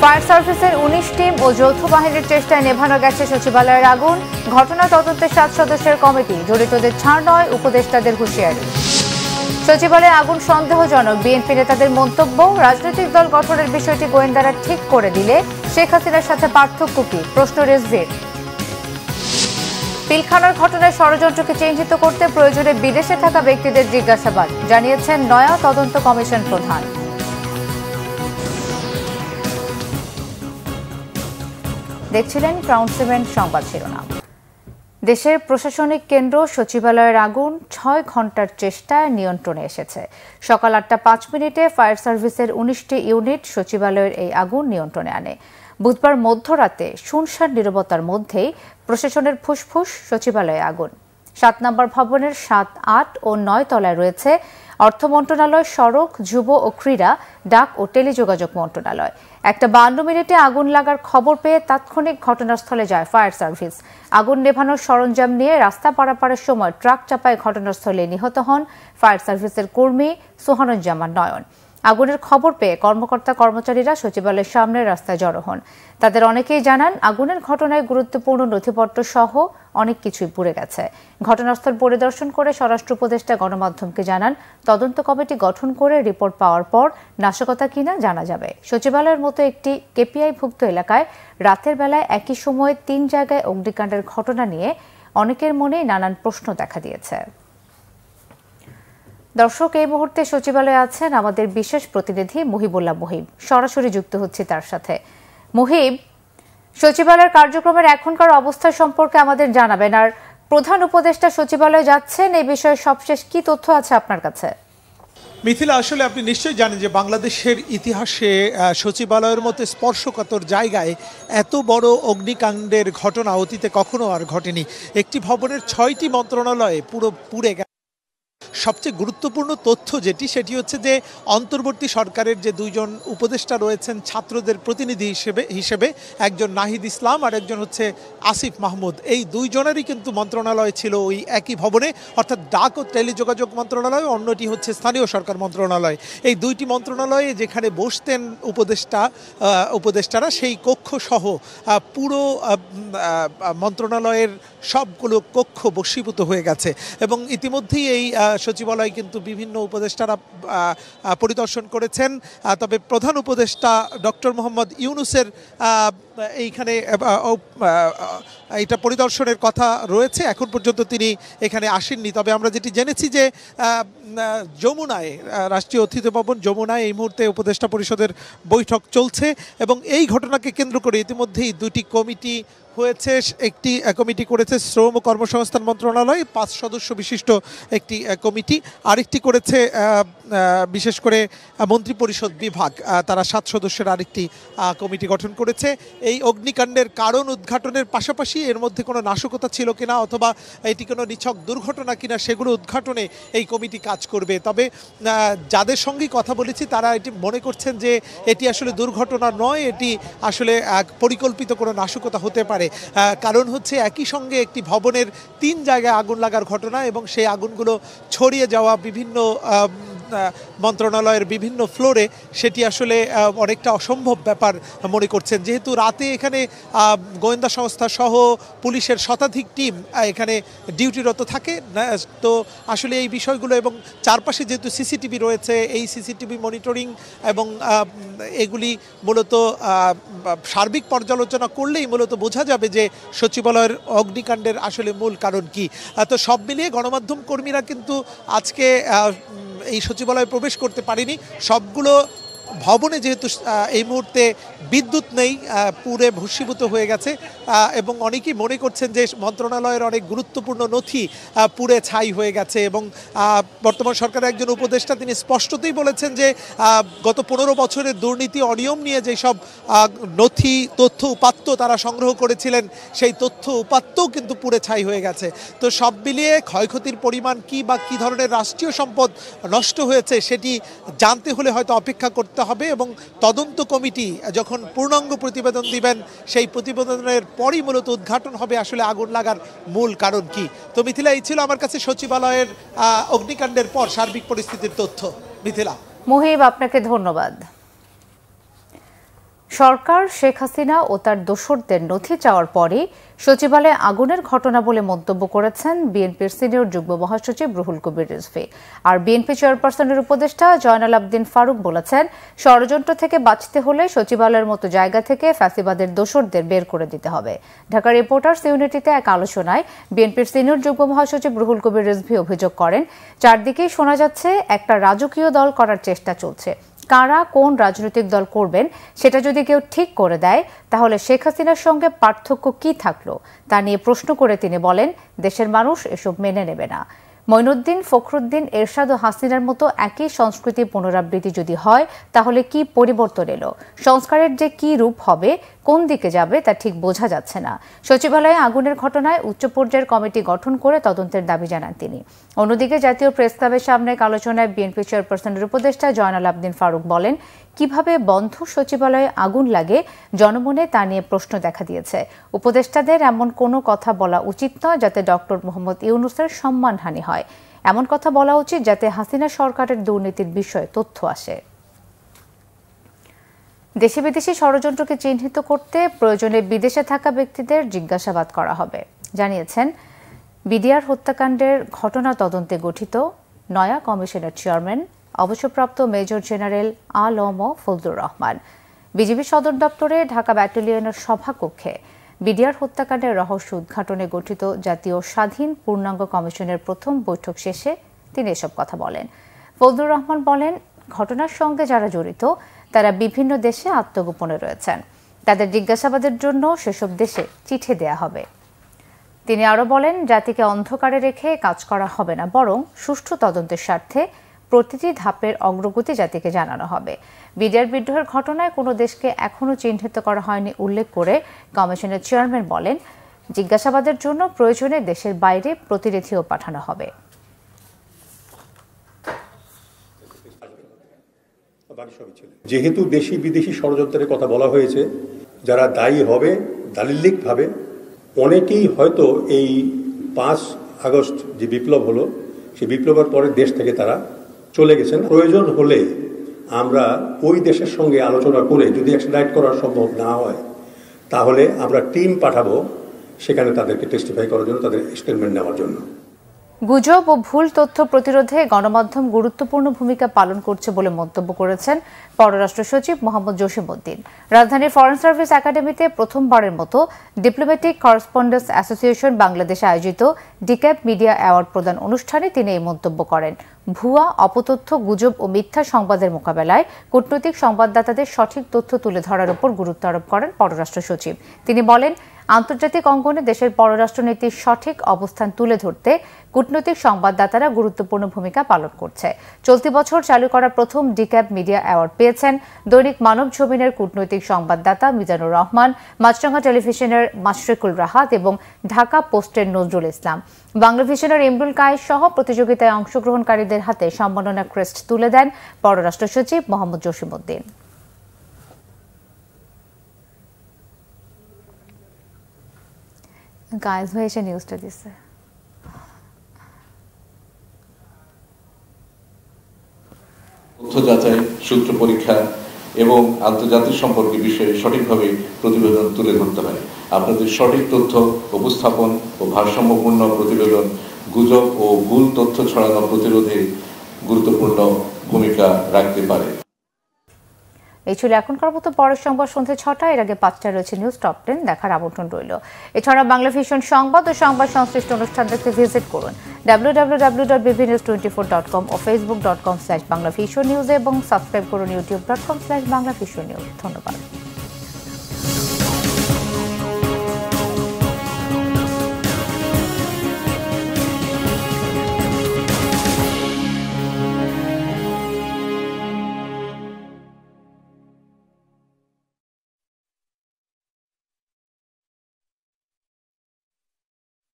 Fire সার্ভিসের ১৯ team ও যৌথ বাহিনীর চেষ্টায় নেভানো গেছে সচিবালয়ের আগুন। ঘটনা তদন্তে ৭ সদস্যের কমিটি, জড়িতদের ছাড় নয়, উপদেষ্টাদের হুঁশিয়ারি। সচিবালয়ে আগুন সন্দেহজনক, বিএনপি নেতাদের মন্তব্য। রাজনৈতিক দল গঠনের বিষয়টি গোয়েন্দারা ঠিক করে দিলে শেখ হাসিনার সাথে পার্থক্য কি, প্রশ্ন রেজভির। পিলখানার ঘটনায় ষড়যন্ত্রকে চিহ্নিত করতে প্রয়োজনে বিদেশে থাকা ব্যক্তিদের জিজ্ঞাসাবাদ, জানিয়েছেন নয়া তদন্ত কমিশন প্রধান। দেখছিলেন ক্রাউন সিমেন্ট সংবাদ শিরোনাম। দেশের প্রশাসনিক কেন্দ্র সচিবালয়ের আগুন ৬ ঘণ্টার চেষ্টায় নিয়ন্ত্রণে এসেছে। সকাল ৮টা ৫ মিনিটে ফায়ার সার্ভিসের ১৯টি ইউনিট সচিবালয়ের এই আগুন নিয়ন্ত্রণে আনে। বুধবার মধ্যরাতে শুনশান নীরবতার মধ্যেই প্রশাসনের ফুসফুস সচিবালয়ে আগুন। ৭ নম্বর ভবনের ৭, ৮ ও ৯ তলায় রয়েছে অর্থ মন্ত্রণালয়, সড়ক, যুব ও ক্রীড়া, ডাক ও টেলিযোগাযোগ মন্ত্রণালয়। ১টা ৫২ মিনিটে আগুন লাগার খবর পেয়ে তাৎক্ষণিক ঘটনাস্থলে যায় ফায়ার সার্ভিস। আগুন নেভানোর সরঞ্জাম নিয়ে রাস্তা পারাপারের সময় ট্রাক চাপায় ঘটনাস্থলে নিহত হন ফায়ার সার্ভিসের কর্মী সোহানুজ্জামান নয়ন। আগুনের খবর পেয়ে কর্মকর্তা কর্মচারীরা সচিবালয়ের সামনে রাস্তায় জড়ো হন। তাদের অনেকেই জানান, আগুনের ঘটনায় গুরুত্বপূর্ণ নথিপত্র সহ অনেক কিছুই পুড়ে গেছে। ঘটনাস্থল পরিদর্শন করে স্বরাষ্ট্র উপদেষ্টা গণমাধ্যমকে জানান, তদন্ত কমিটি গঠন করে রিপোর্ট পাওয়ার পর নাশকতা কিনা জানা যাবে। সচিবালয়ের মতো একটি কেপিআইভুক্ত এলাকায় রাতের বেলায় একই সময়ে ৩ জায়গায় অগ্নিকাণ্ডের ঘটনা নিয়ে অনেকের মনেই নানান প্রশ্ন দেখা দিয়েছে। দর্শক, এই মুহূর্তে সচিবালয়ে আছেন আমাদের বিশেষ প্রতিনিধি মুহিবুল্লাহ মুহিব। সরাসরি যুক্ত হচ্ছে তার সাথে। মুহিব, সচিবালয়ের কার্যক্রমের এখনকার অবস্থা সম্পর্কে আমাদের জানাবেন। আর প্রধান উপদেষ্টা সচিবালয়ে যাচ্ছেন, এই বিষয়ে সবশেষ কি তথ্য আছে আপনার কাছে? মিথিলা, আসলে আপনি নিশ্চয়ই জানেন যে বাংলাদেশের ইতিহাসে সচিবালয়ের মতো স্পর্শকাতর জায়গায় এত বড় অগ্নিকাণ্ডের ঘটনা অতীতে কখনো আর ঘটেনি। একটি ভবনের 6টি মন্ত্রণালয়ে পুড়ে গেছে। সবচেয়ে গুরুত্বপূর্ণ তথ্য সেটি হচ্ছে যে অন্তর্বর্তী সরকারের যে 2 জন উপদেষ্টা রয়েছেন ছাত্রদের প্রতিনিধি হিসেবে একজন নাহিদ ইসলাম আর একজন হচ্ছে আসিফ মাহমুদ, এই 2 জনেরই কিন্তু মন্ত্রণালয় ছিল ওই একই ভবনে, অর্থাৎ ডাক ও টেলিযোগাযোগ মন্ত্রণালয়, অন্যটি হচ্ছে স্থানীয় সরকার মন্ত্রণালয়। এই 2টি মন্ত্রণালয়ে যেখানে বসতেন উপদেষ্টারা, সেই কক্ষ সহ পুরো মন্ত্রণালয়ের সবগুলো কক্ষ বশীভূত হয়ে গেছে। এবং ইতিমধ্যেই এই সচিবালয় কিন্তু বিভিন্ন উপদেষ্টারা পরিদর্শন করেছেন। তবে প্রধান উপদেষ্টা ডক্টর মোহাম্মদ ইউনূসের এইখানে এটা পরিদর্শনের কথা রয়েছে। এখন পর্যন্ত তিনি এখানে আসেননি। তবে আমরা যেটি জেনেছি যে যমুনায়, রাষ্ট্রীয় অতিথি ভবন যমুনায় এই মুহূর্তে উপদেষ্টা পরিষদের বৈঠক চলছে এবং এই ঘটনাকে কেন্দ্র করে ইতিমধ্যেই 2টি কমিটি হয়েছে। একটি কমিটি করেছে শ্রম ও কর্মসংস্থান মন্ত্রণালয়, 5 সদস্য বিশিষ্ট একটি কমিটি। আরেকটি করেছে বিশেষ করে মন্ত্রিপরিষদ বিভাগ, তারা 7 সদস্যের আরেকটি কমিটি গঠন করেছে। এই অগ্নিকাণ্ডের কারণ উদ্ঘাটনের পাশাপাশি এর মধ্যে কোনো নাশকতা ছিল কিনা অথবা এটি কোনো নিছক দুর্ঘটনা কিনা সেগুলো উদ্ঘাটনে এই কমিটি কাজ করবে। তবে যাদের সঙ্গেই কথা বলেছি তারা এটি মনে করছেন যে এটি আসলে দুর্ঘটনা নয়, এটি আসলে পরিকল্পিত কোনো নাশকতা হতে পারে। কারণ হচ্ছে একই সঙ্গে একটি ভবনের 3 জায়গায় আগুন লাগার ঘটনা এবং সেই আগুনগুলো ছড়িয়ে যাওয়া বিভিন্ন মন্ত্রণালয়ের বিভিন্ন ফ্লোরে, সেটি আসলে অনেকটা অসম্ভব ব্যাপার মনে করছেন। যেহেতু রাতে এখানে গোয়েন্দা সংস্থা সহ পুলিশের শতাধিক টিম এখানে ডিউটিরত থাকে, তো আসলে এই বিষয়গুলো এবং চারপাশে যেহেতু সিসিটিভি রয়েছে, এই সিসিটিভি মনিটরিং এবং এগুলি মূলত সার্বিক পর্যালোচনা করলেই মূলত বোঝা যাবে যে সচিবালয়ের অগ্নিকাণ্ডের আসলে মূল কারণ কি। তো সব মিলিয়ে গণমাধ্যম কর্মীরা কিন্তু আজকে এই সচিবালয়ে প্রবেশ করতে পারেনি। সবগুলো ভবনে যেহেতু এই মুহূর্তে বিদ্যুৎ নেই, পুরে ভস্মীভূত হয়ে গেছে এবং অনেকেই মনে করছেন যে মন্ত্রণালয়ের অনেক গুরুত্বপূর্ণ নথি পুড়ে ছাই হয়ে গেছে। এবং বর্তমান সরকারের একজন উপদেষ্টা তিনি স্পষ্টতই বলেছেন যে গত 15 বছরের দুর্নীতি অনিয়ম নিয়ে যেসব নথি, তথ্য, উপাত্ত তারা সংগ্রহ করেছিলেন, সেই তথ্য উপাত্তও কিন্তু পুড়ে ছাই হয়ে গেছে। তো সব মিলিয়ে ক্ষয়ক্ষতির পরিমাণ কি বা কী ধরনের রাষ্ট্রীয় সম্পদ নষ্ট হয়েছে সেটি জানতে হলে হয়তো অপেক্ষা করতে হবে এবং তদন্ত কমিটি যখন পূর্ণাঙ্গ প্রতিবেদন দিবেন সেই প্রতিবেদনের পরই মূলত উদ্ঘাটন হবে আসলে আগুন লাগার মূল কারণ কি। তো মিথিলা, এই ছিল আমার কাছে সচিবালয়ের অগ্নিকাণ্ডের পর সার্বিক পরিস্থিতির তথ্য। মিথিলা। মুহিব, আপনাকে ধন্যবাদ। সরকার শেখ হাসিনা ও তার দোসরদের নথি চাওয়ার পরই সচিবালয়ে আগুনের ঘটনা বলে মন্তব্য করেছেন বিএনপির সিনিয়র যুগ্ম মহাসচিব রুহুল কবির রিজভী। আর বিএনপি চেয়ারপারসনের উপদেষ্টা জয়নাল আবদিন ফারুক বলেছেন, ষড়যন্ত্র থেকে বাঁচতে হলে সচিবালয়ের মতো জায়গা থেকে ফ্যাসিবাদের দোসরদের বের করে দিতে হবে। ঢাকা রিপোর্টার্স ইউনিটিতে এক আলোচনায় বিএনপির সিনিয়র যুগ্ম মহাসচিব রুহুল কবির রিজভী অভিযোগ করেন, চারদিকেই শোনা যাচ্ছে একটা রাজকীয় দল করার চেষ্টা চলছে। কারা কোন রাজনৈতিক দল করবেন সেটা যদি কেউ ঠিক করে দেয় তাহলে শেখ হাসিনার সঙ্গে পার্থক্য কি থাকলো তা নিয়ে প্রশ্ন করে তিনি বলেন, দেশের মানুষ এসব মেনে নেবে না। মঈনুদ্দিন, ফখরুদ্দিন, এরশাদ ও হাসিনার মতো একই সংস্কৃতি পুনরাবৃত্তি যদি হয় তাহলে কি পরিবর্তন এলো? সংস্কারের যে কি রূপ হবে, কোন দিকে যাবে তা ঠিক বোঝা যাচ্ছে না। সচিবালয়ে আগুনের ঘটনায় উচ্চ পর্যায়ের কমিটি গঠন করে তদন্তের দাবি জানান তিনি। অন্যদিকে জাতীয় প্রেস ক্লাবের সামনে এক আলোচনায় বিএনপি চেয়ারপারসনের উপদেষ্টা জয়নাল আবদিন ফারুক বলেন, কিভাবে বন্ধ সচিবালয়ে আগুন লাগে জনমনে তা নিয়ে প্রশ্ন দেখা দিয়েছে। উপদেষ্টাদের এমন কোনো কথা বলা উচিত নয় যাতে ডক্টর মোহাম্মদ ইউনূসের সম্মানহানি হয়। এমন কথা বলা উচিত যাতে হাসিনা সরকারের দুর্নীতির বিষয়ে তথ্য আসে। দেশি বিদেশি ষড়যন্ত্রকে চিহ্নিত করতে প্রয়োজনে বিদেশে থাকা ব্যক্তিদের জিজ্ঞাসাবাদ করা হবে, জানিয়েছেন বিডিআর হত্যাকাণ্ডের ঘটনা তদন্তে গঠিত নয়া কমিশনের চেয়ারম্যান অবসরপ্রাপ্ত major general Alam Fazlur Rahman. BGB সদর দপ্তরে ঢাকা ব্যাটালিয়নের সভাকক্ষে বিডিআর হত্যাকাণ্ডের রহস্য উদ্ঘাটনে গঠিত জাতীয় স্বাধীন পূর্ণাঙ্গ কমিশনের প্রথম বৈঠক শেষে তিনি এসব কথা বলেন। ফজলুর রহমান বলেন, ঘটনার সঙ্গে যারা জড়িত তারা বিভিন্ন দেশে আত্মগোপনে রয়েছেন। তাদের জিজ্ঞাসাবাদের জন্য সেসব দেশে চিঠি দেয়া হবে। তিনি আরও বলেন, জাতিকে অন্ধকারে রেখে কাজ করা হবে না, বরং সুষ্ঠু তদন্তের স্বার্থে প্রতিটি ধাপের অগ্রগতি জাতিকে জানানো হবে। বিডিআর বিদ্রোহের ঘটনায় কোনো দেশকে এখনও চিহ্নিত করা হয়নি উল্লেখ করে কমিশনের চেয়ারম্যান বলেন, জিজ্ঞাসাবাদের জন্য প্রয়োজনে দেশের বাইরে প্রতিনিধিও পাঠানো হবে। যেহেতু দেশি বিদেশি ষড়যন্ত্রের কথা বলা হয়েছে, যারা দায়ী হবে দালিলিকভাবে, অনেকেই হয়তো এই 5 আগস্ট যে বিপ্লব হলো সেই বিপ্লবের পরে দেশ থেকে তারা চলে গেছেন। প্রয়োজন হলে আমরা ওই দেশের সঙ্গে আলোচনা করে যদি এক্সট্রাডিট করা সম্ভব না হয় তাহলে আমরা টিম পাঠাবো সেখানে তাদেরকে টেস্টিফাই করার জন্য, তাদের স্টেটমেন্ট নেওয়ার জন্য। গুজব ও ভুল তথ্য প্রতিরোধে গণমাধ্যম গুরুত্বপূর্ণ ভূমিকা পালন করছে বলে মন্তব্য করেছেন পররাষ্ট্র সচিব মোহাম্মদ জসিমউদ্দিন। রাজধানীর ফরেন সার্ভিস একাডেমিতে প্রথমবারের মতো ডিপ্লোম্যাটিক করেসপন্ডেন্স অ্যাসোসিয়েশন বাংলাদেশে আয়োজিত ডিক্যাপ মিডিয়া অ্যাওয়ার্ড প্রদান অনুষ্ঠানে তিনি এই মন্তব্য করেন। ভুয়া, অপতথ্য, গুজব ও মিথ্যা সংবাদের মোকাবেলায় কূটনৈতিক সংবাদদাতাদের সঠিক তথ্য তুলে ধরার উপর গুরুত্ব আরোপ করেন পররাষ্ট্র সচিব। তিনি বলেন, আন্তর্জাতিক অঙ্গনে দেশের পররাষ্ট্রনীতির সঠিক অবস্থান তুলে ধরতে কূটনৈতিক সংবাদদাতারা গুরুত্বপূর্ণ ভূমিকা পালন করছে। চলতি বছর চালু করা প্রথম ডিক্যাপ মিডিয়া অ্যাওয়ার্ড পেয়েছেন দৈনিক মানব জমিনের কূটনৈতিক সংবাদদাতা মিজানুর রহমান, মাছরাঙা টেলিভিশনের মাশরিকুল রাহাত এবং ঢাকা পোস্টের নজরুল ইসলাম। বাংলাভিশনের ইমরুল কায়েস সহ প্রতিযোগিতায় অংশগ্রহণকারীদের হাতে সম্মাননা ক্রেস্ট তুলে দেন পররাষ্ট্র সচিব মোহাম্মদ জসিমউদ্দিন। গায়েস ভাই এসে নিউজটা দিচ্ছে। তথ্য যাচাই, সূত্র পরীক্ষা এবং আন্তর্জাতিক সম্পর্কে বিষয়ে সঠিকভাবে প্রতিবেদন তুলে ধরতে হয়। আপনাদের সঠিক তথ্য উপস্থাপন ও ভারসাম্যপূর্ণ প্রতিবেদন গুজব ও ভুল তথ্য ছড়ানো প্রতিরোধে গুরুত্বপূর্ণ ভূমিকা রাখতে পারে। এই ছিল এখনকার মতো। পরের সংবাদ সন্ধ্যে 6টায়, এর আগে 5টায় রয়েছে নিউজ টপ 10 দেখার আমন্ত্রণ রইল। এছাড়া বাংলাভিশন সংবাদ ও সংবাদ সংশ্লিষ্ট অনুষ্ঠান দেখতে ভিজিট করুন www.bbnews24.com ও facebook.com/banglavisionnews এবং সাবস্ক্রাইব করুন youtube.com/banglavisionnews। ধন্যবাদ।